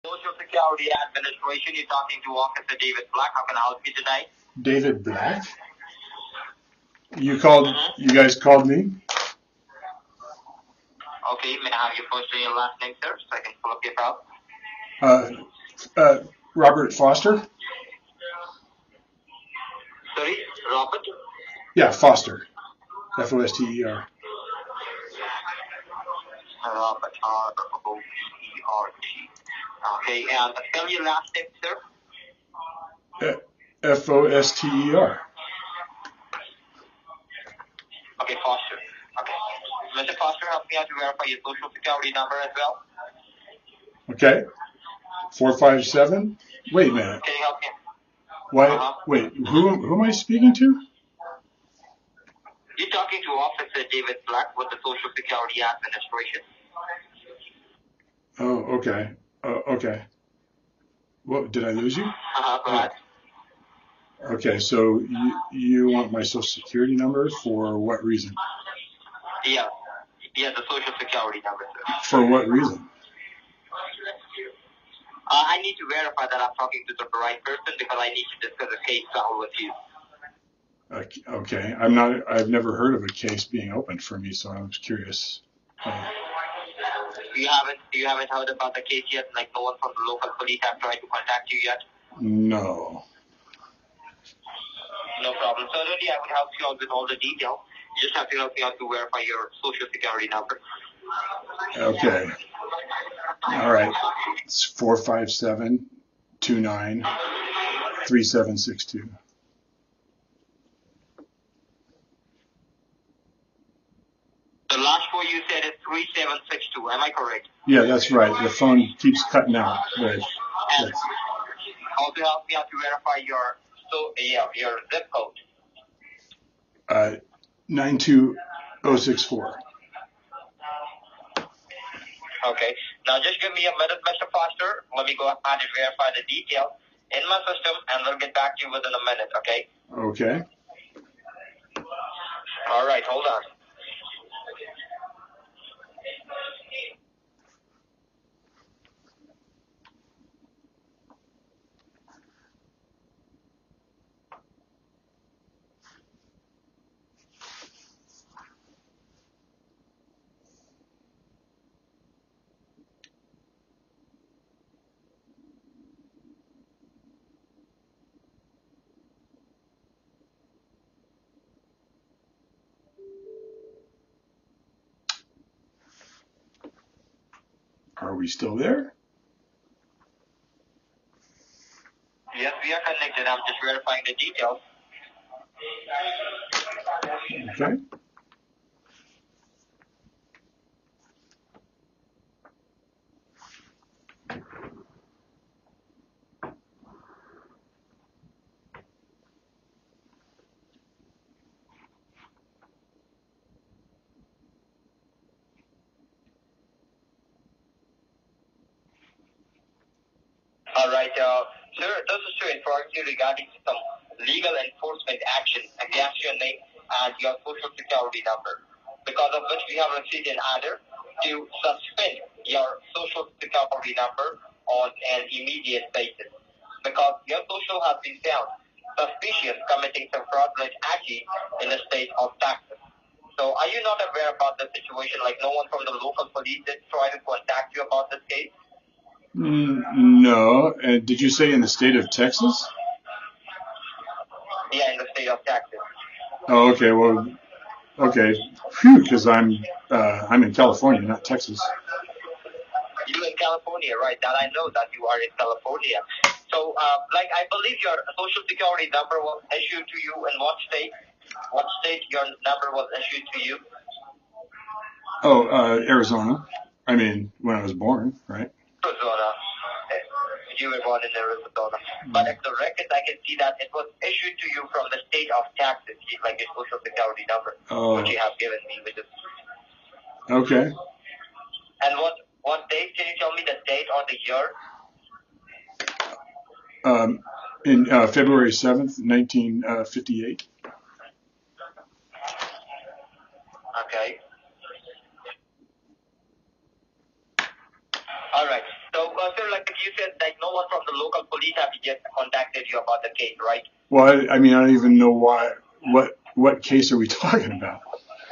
Social Security Administration, you're talking to Officer David Black. How can I help you today? David Black? You guys called me? Okay, may I have your first and your last name, sir, so I can pull up your file? Robert Foster? Sorry, Robert? Yeah, Foster. Foster. Robert, R-O-B-E-R-T. Okay, and spell your last name, sir? Foster. Okay, Foster. Okay. Mr. Foster, help me out to verify your social security number as well. Okay. 457. Wait a minute. Can you help me? What? Wait, who am I speaking to? You're talking to Officer David Black with the Social Security Administration. Oh, okay. Okay. What, did I lose you? Go ahead. Okay, so you want my social security number for what reason? Yeah, the social security number, sir. For what reason? I need to verify that I'm talking to the right person because I need to discuss a case file with you. Okay, I've never heard of a case being opened for me, so I was curious. You haven't heard about the case yet? Like no one from the local police have tried to contact you yet? No. No problem. Certainly, I would help you out with all the details. You just have to help me out to verify your social security number. Okay. All right. It's 457-29-3762. The last four you said is 3762. Am I correct? Yeah, that's right. The phone keeps cutting out. But and also help me out to verify your zip code. 92064. Okay. Now just give me a minute, Mr. Foster. Let me go ahead and verify the details in my system, and we'll get back to you within a minute, okay? Okay. All right, hold on. Are we still there? Yes, we are connected. I'm just verifying the details. Okay. All right, sir, this is to inform you regarding some legal enforcement action against your name and your social security number, because of which we have received an order to suspend your social security number on an immediate basis, because your social has been found suspicious committing some fraudulent action in the state of Texas. So are you not aware about the situation? Like no one from the local police did try to contact you about this case? No. And did you say in the state of Texas? Yeah, in the state of Texas. Oh, okay. Well, okay. Phew, because I'm in California, not Texas. You in California, right? That I know that you are in California. So, I believe your social security number was issued to you in what state? What state your number was issued to you? Oh, Arizona. I mean, when I was born, right? Arizona. You were born in Arizona. But at the record, I can see that it was issued to you from the state of Texas, like your social security number, which you have given me. Which is okay. And what date? Can you tell me the date or the year? In February 7th, 1958. Okay. All right. So, sir, like you said like no one from the local police have yet contacted you about the case, right? Well, I mean, I don't even know why. What case are we talking about?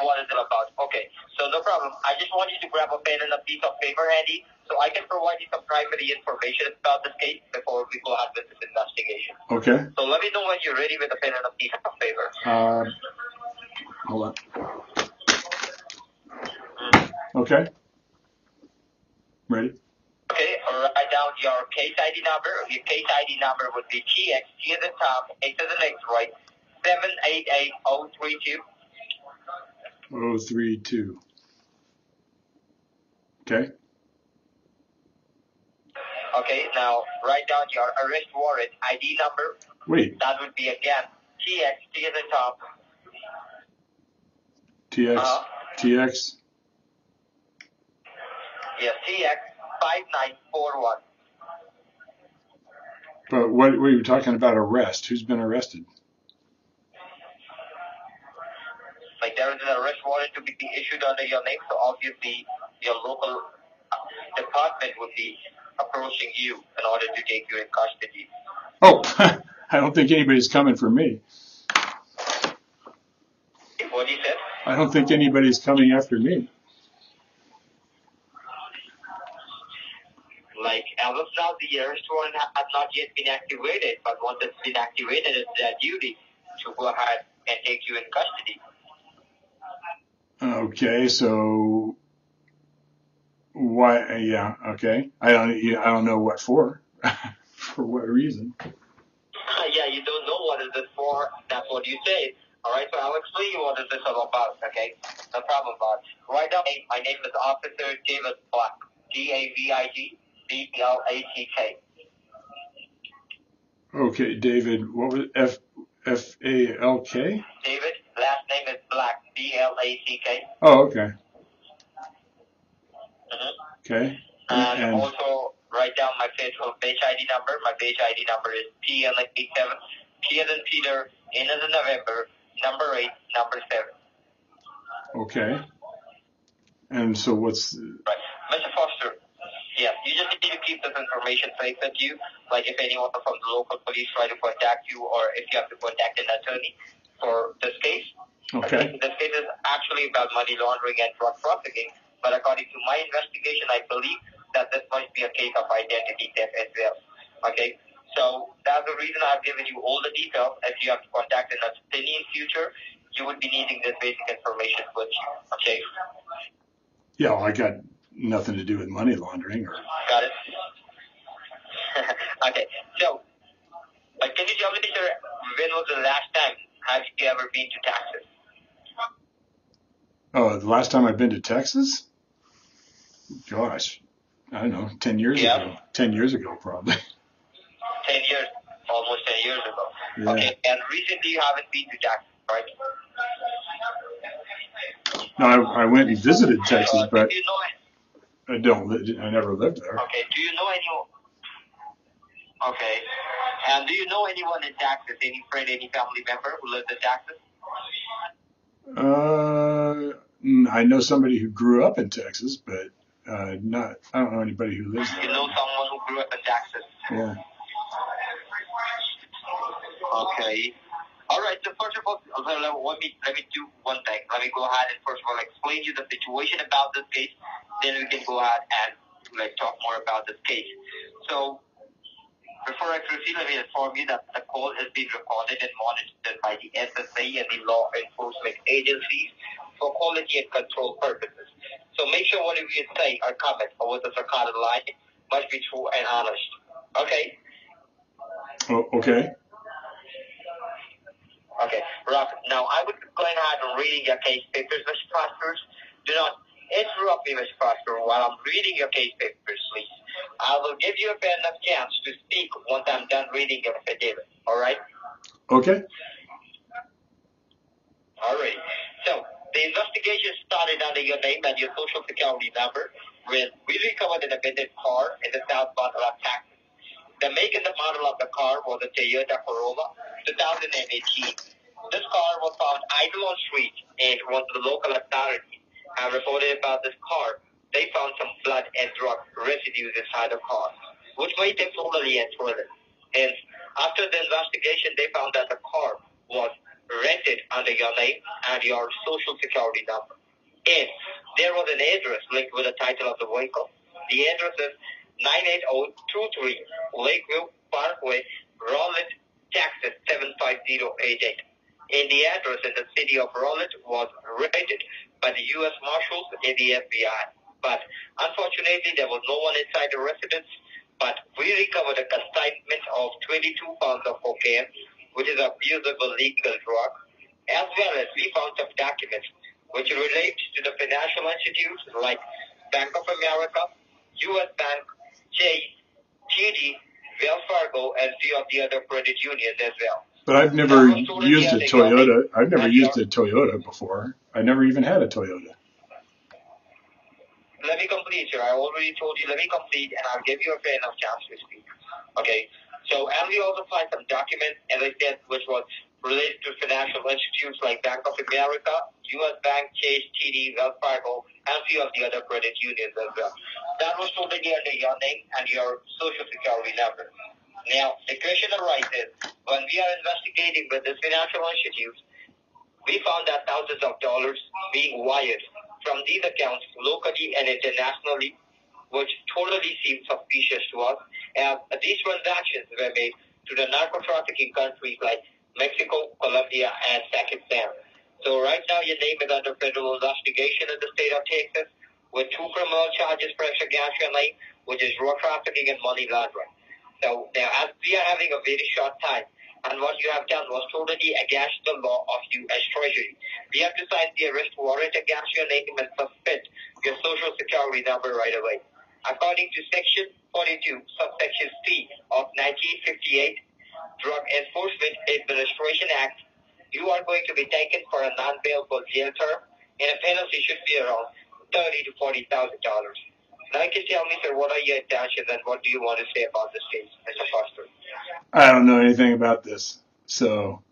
What is it about? Okay, so no problem. I just want you to grab a pen and a piece of paper handy so I can provide you some primary information about this case before we go ahead with this investigation. Okay. So let me know when you're ready with a pen and a piece of paper. Hold on. Okay. Ready? Okay, write down your case ID number. Your case ID number would be TX, T at the top, X to the next, right? 788032. 032. Okay. Okay, now write down your arrest warrant ID number. Wait. That would be again TX, T at the top. TX. TX. Yeah, TX 5941. But what were you talking about? Arrest? Who's been arrested? Like there is an arrest warrant to be issued under your name, so obviously your local department would be approaching you in order to take you in custody. Oh, I don't think anybody's coming for me. What you said? I don't think anybody's coming after me. Like as of now, the arrest warrant has not yet been activated, but once it's been activated, it's their duty to go ahead and take you in custody. Okay, so why? Yeah, okay. I don't know what for. For what reason? Yeah, you don't know what is this for. That's what you say. All right, so I'll explain you what is this all about. Okay, no problem, boss. Right now, my name is Officer David Black. DAVID Okay, David. What was FALK? David, last name is Black. BLACK. Oh, okay. Okay. And also write down my faithful page ID number. My page ID number is PL87. P as in Peter, N as in November, number 8, number 7. Okay. And so what's... Right. Mr. Foster, yeah, you just need to keep this information safe with you. Like if anyone from the local police try to contact you or if you have to contact an attorney for this case. Okay. This case is actually about money laundering and drug trafficking, but according to my investigation, I believe that this might be a case of identity theft as well. Okay, so that's the reason I've given you all the details. If you have to contact an attorney in future, you would be needing this basic information with you. Okay. Yeah, well, I got nothing to do with money laundering. Or... Got it. Okay, so can you tell me, sir, when was the last time have you ever been to Texas? Oh, the last time I've been to Texas? Gosh, I don't know, 10 years ago. 10 years ago, probably. 10 years, almost 10 years ago. Yeah. Okay, and recently you haven't been to Texas, right? No, I went and visited Texas, but do you know I never lived there. Okay, do you know anyone? Okay, and do you know anyone in Texas? Any friend, any family member who lives in Texas? I know somebody who grew up in Texas, but I don't know anybody who lives there. You know someone who grew up in Texas? Yeah. Okay. All right. So first of all, let me do one thing. Let me go ahead and first of all explain you the situation about this case. Then we can go ahead and talk more about this case. So before I proceed, let me inform you that the call is being recorded and monitored by the SSA and the law enforcement agencies for quality and control purposes. So make sure whatever you say or comment over the recorded line must be true and honest. Okay? Oh, okay. Okay, Rock. Now I would go ahead and reading your case papers, Mr. Prosper. Do not interrupt me, Mr. Prosper, while I'm reading your case papers, please. I will give you a fair enough chance to speak once I'm done reading your affidavit. All right? Okay. All right. So the investigation started under your name and your social security number when we recovered an abandoned car in the south part of Texas. The make and the model of the car was a Toyota Corolla 2018. This car was found idle on street, and once the local authorities have reported about this car, they found some blood and drug residues inside the car. which made them totally enthralled. And after the investigation, they found that the car was rented under your name and your social security number. And there was an address linked with the title of the vehicle. The address is 98023 Lakeview Parkway, Rowlett, Texas 75088. And the address in the city of Rowlett was raided by the U.S. Marshals and the FBI. But unfortunately, there was no one inside the residence. But we recovered a consignment of 22 pounds of cocaine, which is a usable legal drug, as well as we found some documents which relate to the financial institutes like Bank of America, U.S. Bank, Chase, TD, Wells Fargo, and few of the other credit unions as well. But I've never used a Toyota. I've never used a Toyota before. I never even had a Toyota. Let me complete, sir. I already told you, let me complete, and I'll give you a fair enough chance to speak. Okay? So, and we also find some documents, as I said, which was related to financial institutes like Bank of America, U.S. Bank, Chase, TD, Wells Fargo, and a few of the other credit unions as well. That was totally under your name and your social security number. Now, the question arises, when we are investigating with the financial institutes, we found that thousands of dollars being wired from these accounts locally and internationally, which totally seemed suspicious to us, as these transactions were made to the narco-trafficking countries like Mexico, Colombia, and Pakistan. So right now your name is under federal investigation in the state of Texas with 2 criminal charges pressed against your name, which is drug trafficking and money laundering. So now, as we are having a very short time, and what you have done was totally against the law of U.S. Treasury. We have to sign the arrest warrant against your name and suspend your social security number right away. According to Section 42, subsection C of 1958, Drug Enforcement Administration Act, you are going to be taken for a non-bailable jail term, and a penalty should be around $30,000 to $40,000. Now you can tell me, sir, what are your intentions and what do you want to say about this case, Mr. Foster? I don't know anything about this, so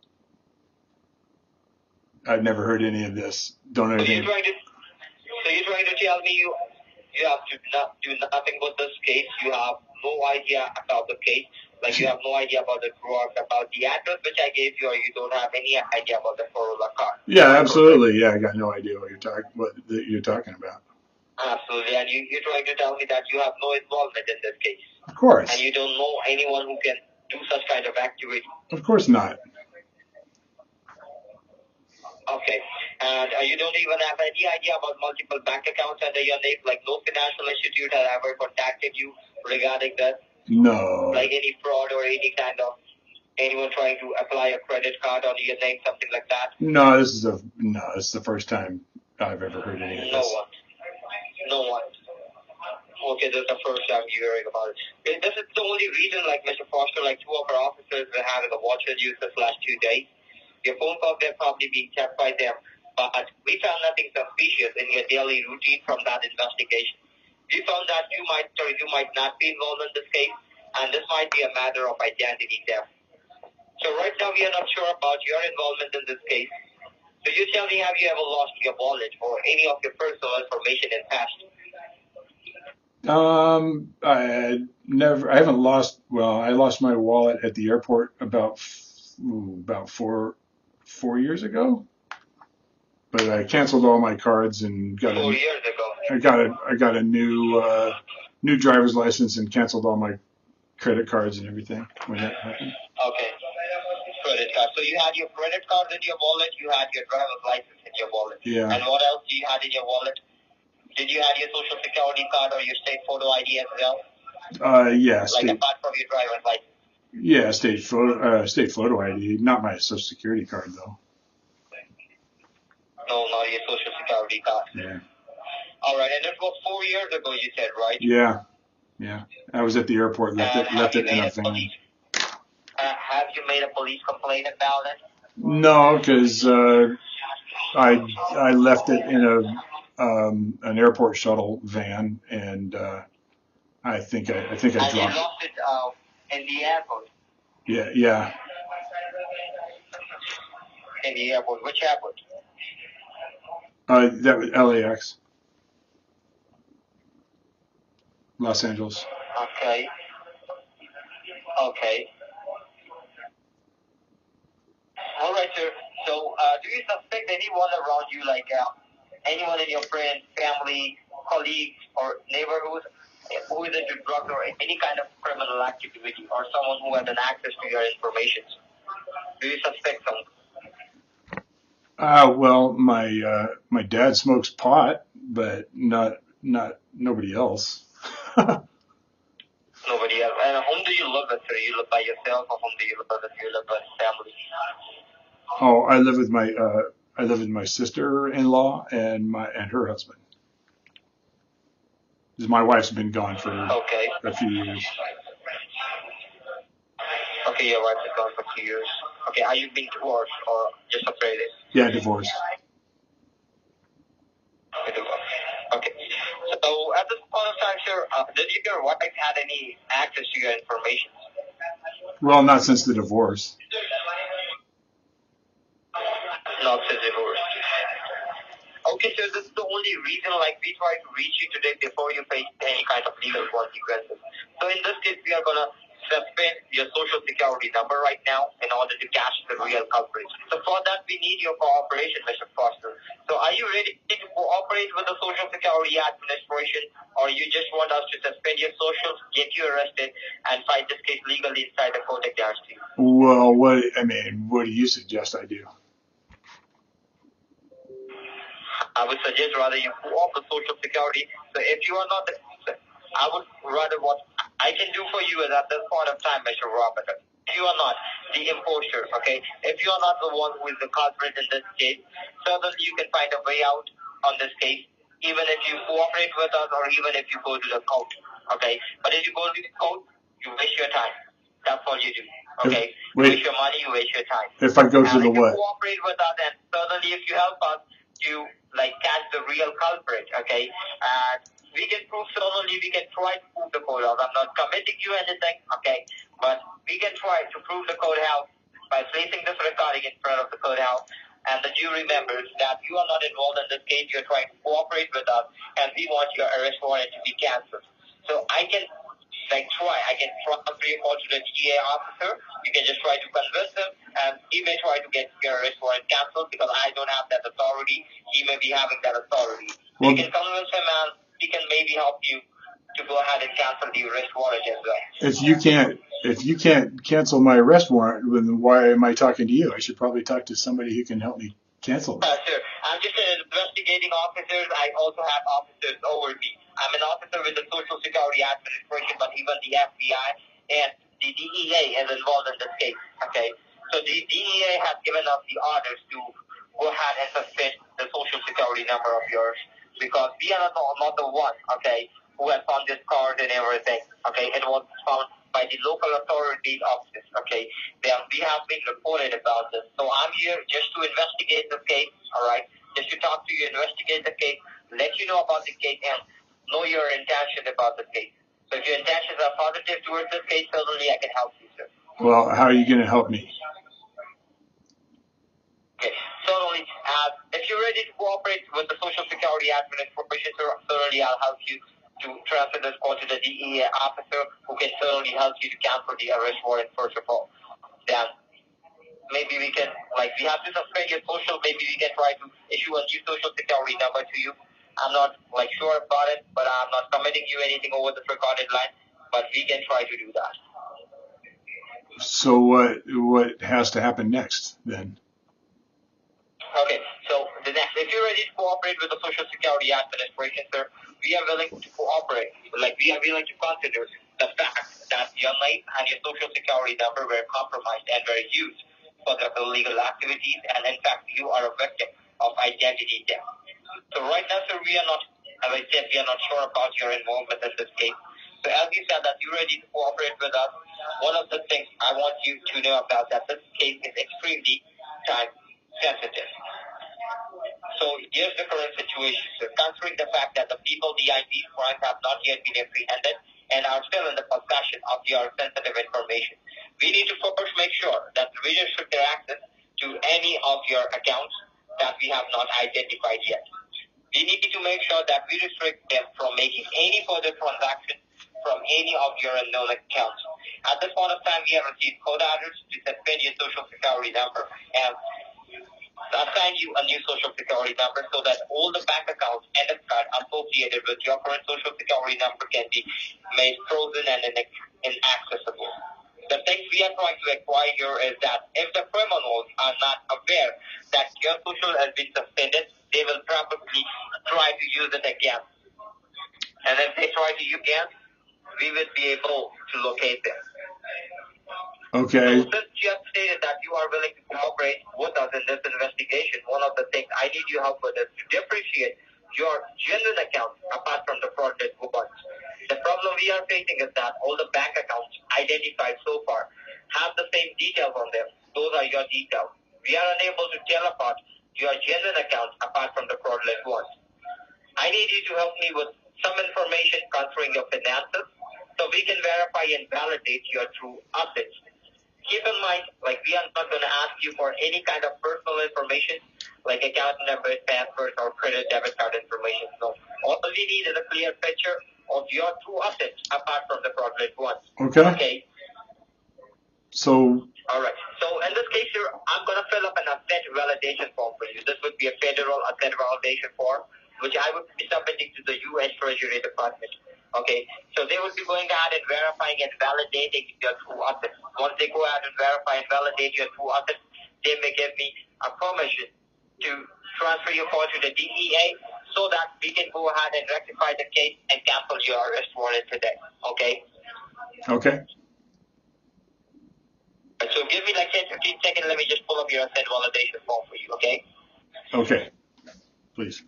I've never heard any of this. Don't know anything. So you're trying to tell me you have to not do nothing with this case. You have no idea about the case. Like you have no idea about the drugs, about the address which I gave you, or you don't have any idea about the Corolla car. Yeah, absolutely. Yeah, I got no idea what you're talking about. Absolutely, and you're trying to tell me that you have no involvement in this case. Of course. And you don't know anyone who can do such kind of activity. Of course not. Okay. And you don't even have any idea about multiple bank accounts under your name? Like no financial institute has ever contacted you regarding that? No. Like any fraud or any kind of anyone trying to apply a credit card on your name, something like that? No, this is the first time I've ever heard any of this. No one. Okay, this is the first time you're hearing about it. This is the only reason, like Mr. Foster, like 2 of our officers were having a watch on you this last 2 days. Your phone calls are probably being checked by them, but we found nothing suspicious in your daily routine from that investigation. We found that you might or you might not be involved in this case, and this might be a matter of identity theft. So right now we are not sure about your involvement in this case. So you tell me, have you ever lost your wallet or any of your personal information in the past? I haven't lost. Well, I lost my wallet at the airport about 4 years ago. But I canceled all my cards and got 4 years ago. I got a new driver's license and canceled all my credit cards and everything when that happened. Okay. Credit card. So you had your credit card in your wallet, you had your driver's license in your wallet. Yeah. And what else do you had in your wallet? Did you have your social security card or your state photo ID as well? Yeah. Like apart from your driver's license. Yeah, state photo ID, not my social security card though. No, not your social security card. Yeah. All right, and it was 4 years ago, you said, right? Yeah. I was at the airport, left it in a van. Have you made a police complaint about it? No, because I left it in an airport shuttle van, and I think I dropped it. And you lost it in the airport? Yeah. In the airport? Which airport? That was LAX. Los Angeles. Okay. Okay. All right, sir. So, do you suspect anyone around you, like anyone in your friends, family, colleagues, or neighborhood who is into drugs or any kind of criminal activity, or someone who has an access to your information? Do you suspect someone? Well, my dad smokes pot, but not nobody else. Nobody else. And whom do you live with, sir? You live by yourself, or whom do you live with? You live with family? Oh, I live with my sister-in-law and her husband. 'Cause my wife's been gone for Okay. a few years. Okay, your wife is gone for 2 years. Okay, are you being divorced or just separated? Yeah, divorced. Okay. So at this point of time, sir, did your wife had any access to your information? Well, not since the divorce. Not since divorce. Okay, so this is the only reason, like, we try to reach you today before you face any kind of legal consequences. So in this case, we are going to suspend your social security number right now in order to catch the real culprit. So for that, we need your cooperation, Mr. Foster. So are you ready to cooperate with the Social Security Administration, or you just want us to suspend your socials, get you arrested, and fight this case legally inside the court against you? Well, what do you suggest I do? I would suggest rather you go off the Social Security. So if you are not, I would rather what I can do for you is at this point of time, Mr. Robert. If you are not the imposter, okay, if you are not the one who is the culprit in this case, certainly you can find a way out on this case, even if you cooperate with us or even if you go to the court, okay. But if you go to the court, you waste your time. That's all you do, okay. You waste your money, you waste your time. If I go to the if what? you cooperate with us, and certainly if you help us to like catch the real culprit, okay? And we can prove, certainly we can try to prove the courthouse. I'm not committing you anything, okay? But we can try to prove the courthouse by placing this recording in front of the courthouse, and the jury members that you are not involved in this case, you're trying to cooperate with us, and we want your arrest warrant to be cancelled. So I can I can transfer your call to the DEA officer. You can just try to convince him, and he may try to get your arrest warrant cancelled because I don't have that authority. He may be having that authority. So you can convince him, and he can maybe help you to go ahead and cancel the arrest warrant as well. If you can't cancel my arrest warrant, then why am I talking to you? I should probably talk to somebody who can help me cancel that. Sir, I'm just an investigating officer. I also have officers over me. I'm an officer with the Social Security Administration, but even the FBI and the DEA is involved in this case. Okay, so the DEA has given us the orders to go ahead and suspend the Social Security number of yours because we are not the one, okay, who has found this card and everything. Okay, it was found by the local authorities office. Okay, we have been reported about this. So I'm here just to investigate the case. All right, just to talk to you, investigate the case, let you know about the case, and know your intention about the case. So if your intentions are positive towards this case, certainly I can help you, sir. Well, how are you going to help me? Okay, certainly. If you're ready to cooperate with the Social Security Administration, certainly I'll help you to transfer this call to the DEA officer who can certainly help you to cancel the arrest warrant first of all. Then maybe we can, we have to suspend your social, maybe we can try to issue a new social security number to you. I'm not, sure about it, but I'm not committing you anything over this recorded line, but we can try to do that. So what has to happen next then? Okay, so the next, if you're ready to cooperate with the Social Security Administration, sir, we are willing to cooperate. We are willing to consider the fact that your name and your Social Security number were compromised and were used for the illegal activities, and in fact, you are a victim of identity theft. So right now, sir, we are not, as I said, we are not sure about your involvement in this case. So as you said that you're ready to cooperate with us, one of the things I want you to know about that this case is extremely time sensitive. So here's the current situation. So considering the fact that the people behind these crimes have not yet been apprehended and are still in the possession of your sensitive information, we need to first make sure that we restrict their access to any of your accounts that we have not identified yet. We need to make sure that we restrict them from making any further transactions from any of your unknown accounts. At this point of time, we have received code address to suspend your social security number and assign you a new social security number so that all the bank accounts and the card associated with your current social security number can be made frozen and inaccessible. The things we are trying to acquire here is that if the criminals are not aware that your social has been suspended, they will probably try to use it again. And if they try to use it again, we will be able to locate them. Okay. So since you have stated that you are willing to cooperate with us in this investigation, one of the things I need your help with is to differentiate your genuine accounts apart from the fraudulent ones. The problem we are facing is that all the bank accounts identified so far have the same details on them. Those are your details. We are unable to tell apart your genuine accounts apart from the fraudulent ones. I need you to help me with some information concerning your finances so we can verify and validate your true assets. Keep in mind, like, we are not going to ask you for any kind of personal information, like account numbers, passwords, or credit debit card information. So all we need is a clear picture of your true assets apart from the fraudulent ones. Okay. So. All right. So in this case here, I'm going to fill up an asset validation form for you. This would be a federal asset validation form, which I would be submitting to the U.S. Treasury Department. Okay, so they will be going ahead and verifying and validating your true assets. Once they go ahead and verify and validate your true assets, they may give me a permission to transfer your call to the DEA so that we can go ahead and rectify the case and cancel your arrest warrant today. Okay? Okay. So give me like 10, 15 seconds. Let me just pull up your asset validation form for you, okay? Okay. Please.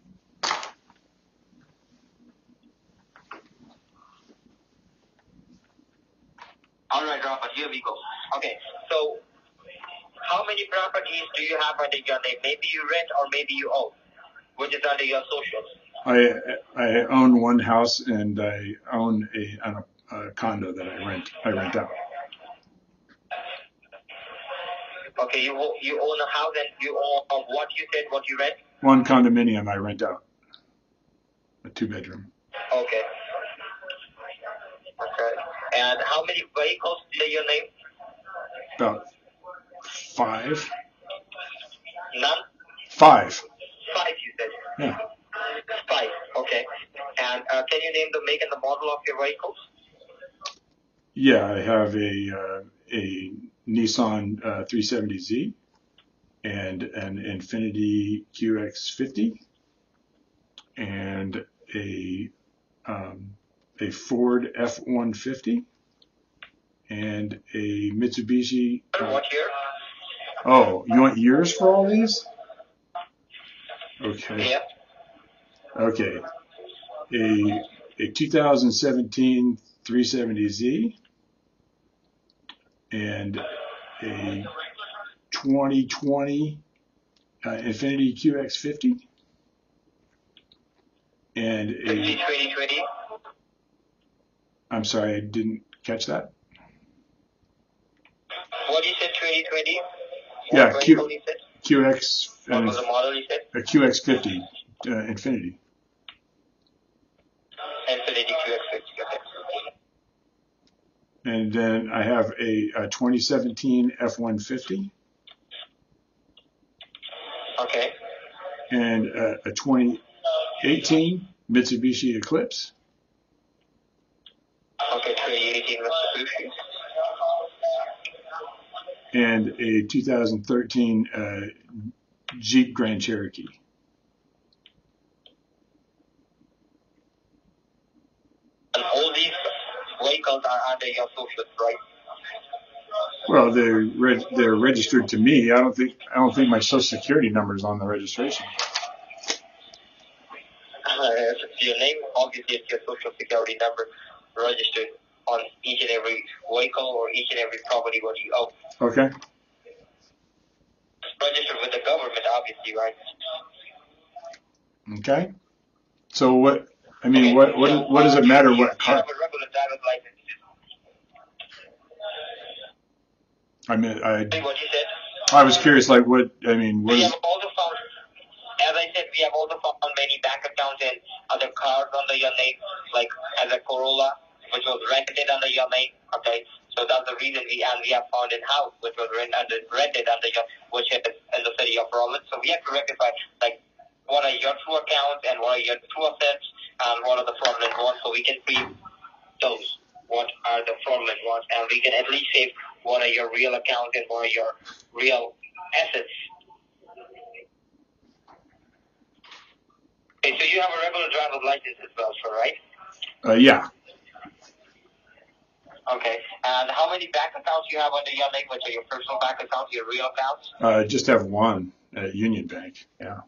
All right, Robert, here we go. Okay, so how many properties do you have under your name? Maybe you rent or maybe you own, which is under your socials. I own one house and I own a condo that I rent out. Okay, you own a house and you own what you said, what you rent? One condominium I rent out, a 2-bedroom. Okay. Okay. And how many vehicles do you name? About 5. None? 5. 5, you said? Yeah. 5, okay. And can you name the make and the model of your vehicles? Yeah, I have a Nissan 370Z and an Infiniti QX50 and a Ford F-150 and a Mitsubishi. What year? Oh, you want years for all these? Okay. Yeah. Okay. A 2017 370Z and a 2020 Infiniti QX50 and a 2020. I'm sorry, I didn't catch that. What you said, 2020? Yeah, QX. What was the model you said? A QX50 Infiniti. Infiniti QX50. Okay. And then I have a 2017 F-150. Okay. And a 2018 Mitsubishi Eclipse. Okay, 2018 Mitsubishi. And a 2013 Jeep Grand Cherokee. And all these vehicles are under your socials, right? Well, they're registered to me. I don't think my Social Security number is on the registration. If it's your name, obviously it's your Social Security number registered on each and every vehicle or each and every property what you own. Okay. It's registered with the government, obviously, right? Okay. So what? I mean, Okay. what does it matter what car? You have a regular driver's license. I mean, What you said? I was curious, like what? I mean, what We is? have also found, as I said, we have also found many bank accounts and other cars under your name, like as a Corolla, which was rented under your name. Okay, So that's the reason we have found a house which was rented under your, which is in the city of Providence. So we have to rectify like what are your true accounts and what are your true assets and what are the fraudulent ones, so we can see those. What are the fraudulent ones, and we can at least save what are your real accounts and what are your real assets. Okay, so you have a regular driver's license as well, sir, right? Yeah. Okay, and how many bank accounts you have under your name, which are your personal bank accounts, your real accounts? Just have one at Union Bank. Yeah.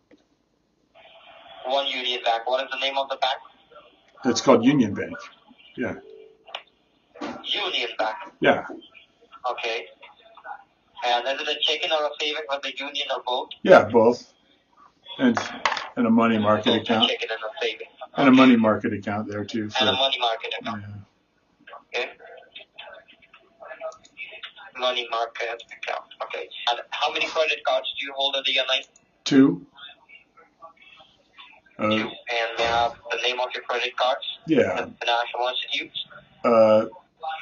One Union Bank. What is the name of the bank? It's called Union Bank. Yeah. Union Bank. Yeah. Okay. And is it a checking or a saving with the Union or both? Yeah, both. And a money market Both account. Checking and a saving. And a money market account there too. And a money market account. Yeah. Okay. Money market account. Okay. And how many credit cards do you hold under your name? 2. 2. And may I have the name of your credit cards? Yeah. The financial institutes?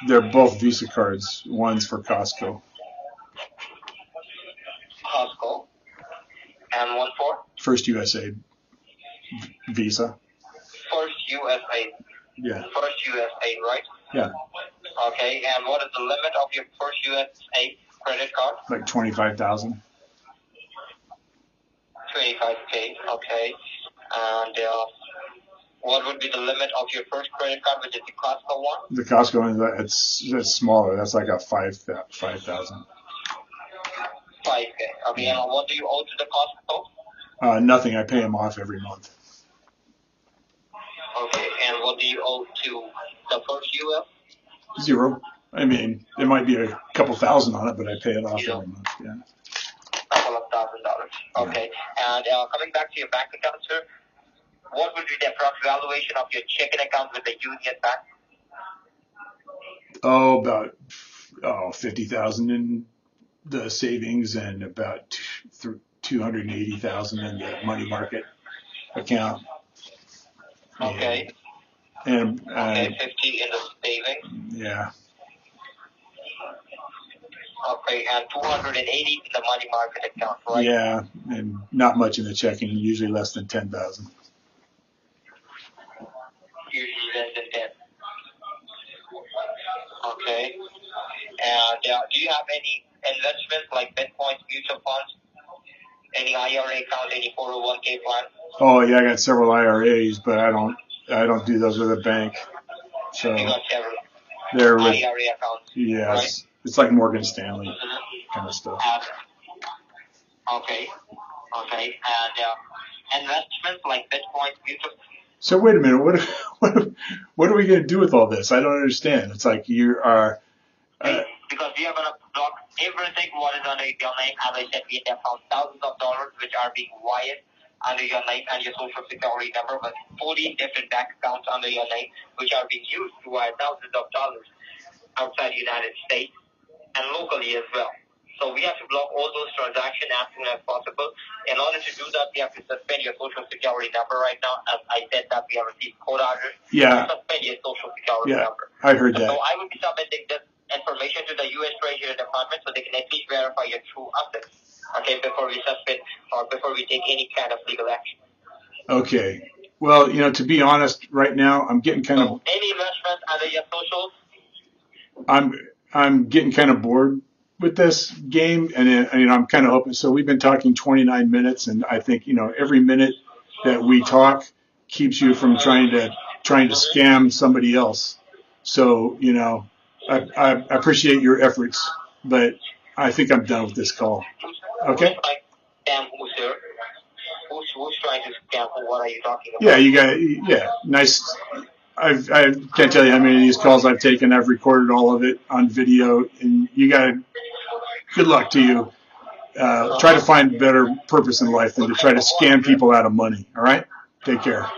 They're both Visa cards. One's for Costco. Costco. And one for? First USA Visa. First USA. Yeah. First USA, right? Yeah. Okay, and what is the limit of your First USA credit card? Like 25,000. 25K, okay. And what would be the limit of your first credit card, which is the Costco one? The Costco one, that's smaller. That's like a 5,000. 5K. Okay, and what do you owe to the Costco? Nothing. I pay them off every month. Okay, and what do you owe to the First US? 0. I mean, there might be a couple thousand on it, but I pay it off every month. Yeah. Couple of $1,000. Okay, and coming back to your bank account, sir, what would be the approximate valuation of your checking account with the Union Bank? Oh, about 50,000 in the savings and about 280,000 in the money market account. Okay. And 50 in the savings. Yeah. Okay, and 280 in the money market account, right? Yeah, and not much in the checking. Usually less than 10,000. Usually less than 10. Okay. And do you have any investments like Bitcoin, mutual funds, any IRA account, any 401k plan? Oh yeah, I got several IRAs, but I don't do those with a bank. So you got several they're with IRA accounts. Yes, right? It's like Morgan Stanley kind of stuff. Okay. And investments like Bitcoin, mutual. So wait a minute, what are we going to do with all this? I don't understand. It's like you are. Because we are going to block everything what is under your name. As I said, we have found thousands of dollars which are being wired under your name and your social security number, but 14 different bank accounts under your name which are being used to wire thousands of dollars outside the United States and locally as well. So we have to block all those transactions as soon as possible. In order to do that, we have to suspend your social security number right now. As I said that we have received court orders to suspend your social security number. I heard that. So I will be submitting this information to the U.S. Treasury Department so they can at least verify your true assets, okay, before we suspend or before we take any kind of legal action. Okay. Well, to be honest, right now I'm getting kind of. Any investments under your socials? I'm getting kind of bored with this game, and I'm kind of hoping. So we've been talking 29 minutes, and I think every minute that we talk keeps you from trying to scam somebody else. So I appreciate your efforts, but I think I'm done with this call. Okay. Scam who, sir? Who's trying to scam who? What are you talking about? Yeah, nice. I can't tell you how many of these calls I've taken. I've recorded all of it on video, and good luck to you. Try to find better purpose in life than to try to scam people out of money. All right? Take care.